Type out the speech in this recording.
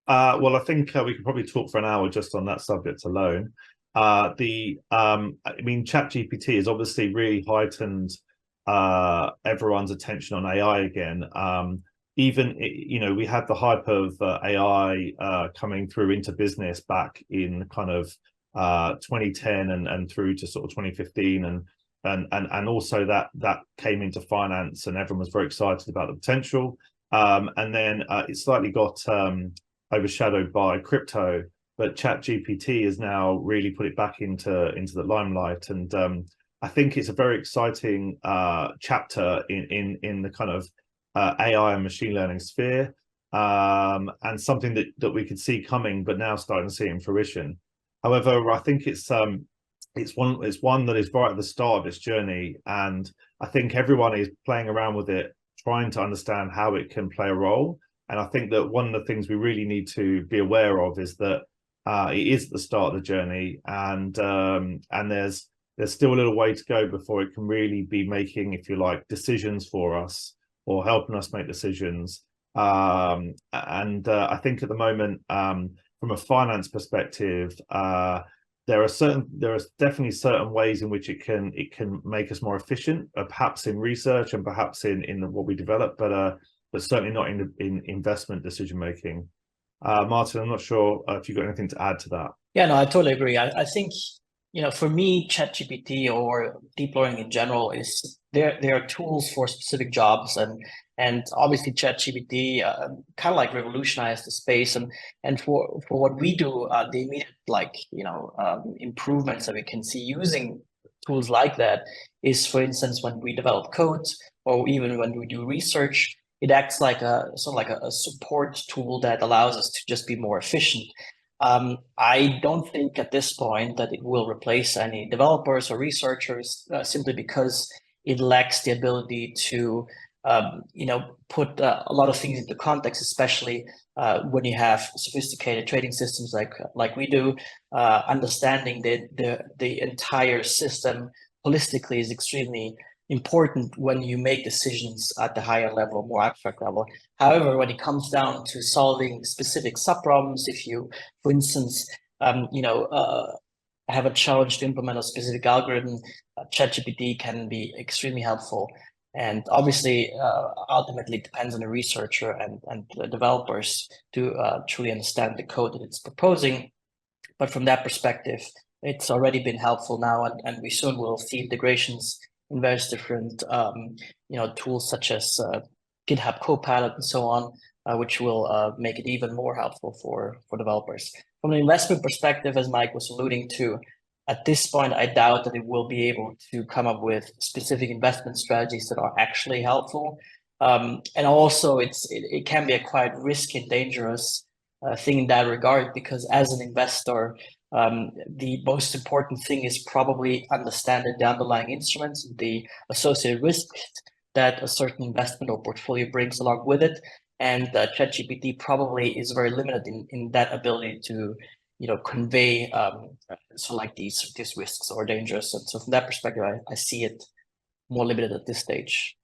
Well, I think we could probably talk for an hour just on that subject alone. I mean, ChatGPT has obviously really heightened everyone's attention on AI again. Even we had the hype of AI coming through into business back in kind of 2010 and through to sort of 2015, and also that came into finance, and everyone was very excited about the potential. And then it slightly got overshadowed by crypto, but ChatGPT has now really put it back into the limelight, and I think it's a very exciting chapter in the kind of AI and machine learning sphere, and something that we could see coming, but now starting to see in fruition. However, I think it's one that is right at the start of its journey, and I think everyone is playing around with it, trying to understand how it can play a role. And I think that one of the things we really need to be aware of is that it is at the start of the journey, and there's still a little way to go before it can really be making, if you like, decisions for us or helping us make decisions. I think at the moment, from a finance perspective, there are definitely certain ways in which it can make us more efficient, perhaps in research and perhaps in what we develop, but certainly not in investment decision making. Martin, I'm not sure if you've got anything to add to that. Yeah, no, I totally agree. I think, for me, ChatGPT or deep learning in general is there are tools for specific jobs, and obviously ChatGPT kind of like revolutionized the space, and for what we do, the immediate improvements that we can see using tools like that is, for instance, when we develop codes or even when we do research, it acts like a sort of like a support tool that allows us to just be more efficient. I don't think at this point that it will replace any developers or researchers, simply because it lacks the ability to, put a lot of things into context, especially when you have sophisticated trading systems like we do. Understanding the entire system holistically is extremely important when you make decisions at the higher level, more abstract level. However, when it comes down to solving specific subproblems, if you, for instance, have a challenge to implement a specific algorithm, ChatGPT can be extremely helpful. And obviously, ultimately, it depends on the researcher and the developers to truly understand the code that it's proposing. But from that perspective, it's already been helpful now, and we soon will see integrations in various different tools such as GitHub Copilot and so on, which will make it even more helpful for developers. From an investment perspective, as Mike was alluding to, at this point, I doubt that it will be able to come up with specific investment strategies that are actually helpful. And also, it can be a quite risky and dangerous thing in that regard, because as an investor, the most important thing is probably understanding the underlying instruments and the associated risks that a certain investment or portfolio brings along with it. And ChatGPT probably is very limited in that ability to, convey these risks or dangers. And so from that perspective, I see it more limited at this stage.